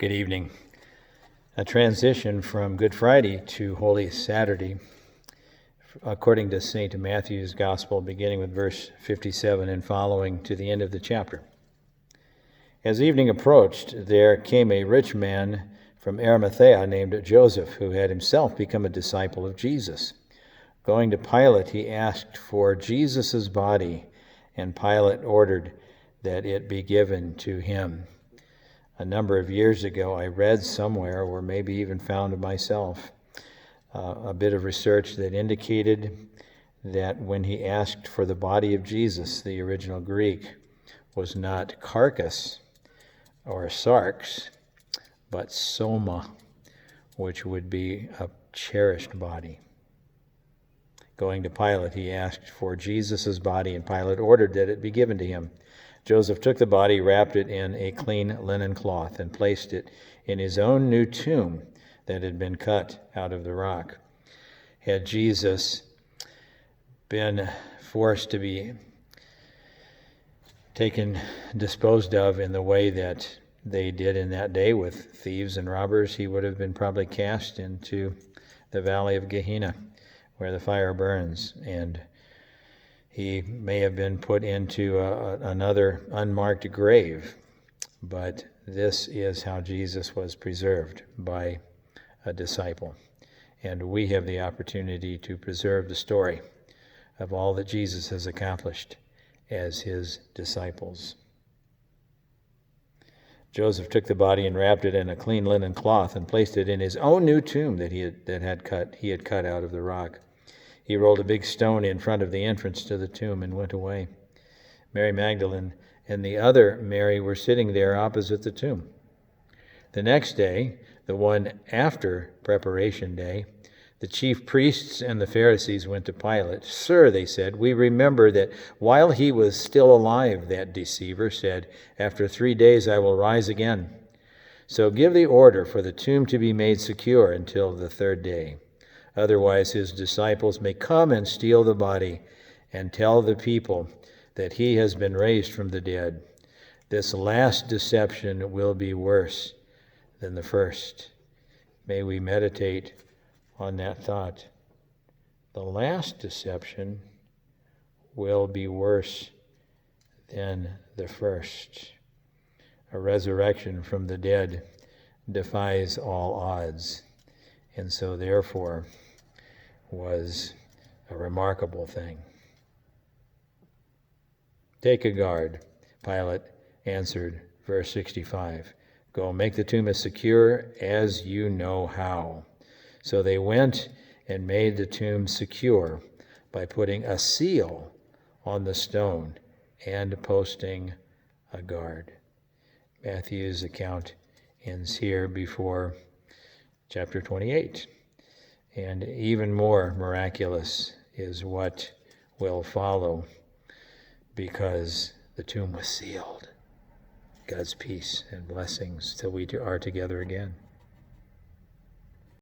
Good evening. A transition from Good Friday to Holy Saturday, according to St. Matthew's Gospel, beginning with verse 57 and following to the end of the chapter. As evening approached, there came a rich man from Arimathea named Joseph, who had himself become a disciple of Jesus. Going to Pilate, he asked for Jesus' body, and Pilate ordered that it be given to him. A number of years ago, I read somewhere, or maybe even found myself, a bit of research that indicated that when he asked for the body of Jesus, the original Greek was not carcass or sarx, but soma, which would be a cherished body. Going to Pilate, he asked for Jesus' body, and Pilate ordered that it be given to him. Joseph took the body, wrapped it in a clean linen cloth, and placed it in his own new tomb that had been cut out of the rock. Had Jesus been forced to be disposed of in the way that they did in that day with thieves and robbers, he would have been probably cast into the valley of Gehenna, where the fire burns, and he may have been put into another unmarked grave. But this is how Jesus was preserved, by a disciple. And we have the opportunity to preserve the story of all that Jesus has accomplished as his disciples. Joseph took the body and wrapped it in a clean linen cloth and placed it in his own new tomb that he had cut out of the rock. He rolled a big stone in front of the entrance to the tomb and went away. Mary Magdalene and the other Mary were sitting there opposite the tomb. The next day, the one after Preparation Day, the chief priests and the Pharisees went to Pilate. "Sir," they said, "we remember that while he was still alive, that deceiver said, 'After 3 days I will rise again.' So give the order for the tomb to be made secure until the 3rd day. Otherwise his disciples may come and steal the body and tell the people that he has been raised from the dead. This last deception will be worse than the first." May we meditate on that thought. The last deception will be worse than the first. A resurrection from the dead defies all odds, and so therefore was a remarkable thing. "Take a guard," Pilate answered, verse 65. "Go make the tomb as secure as you know how." So they went and made the tomb secure by putting a seal on the stone and posting a guard. Matthew's account ends here before chapter 28. And even more miraculous is what will follow, because the tomb was sealed. God's peace and blessings till we are together again.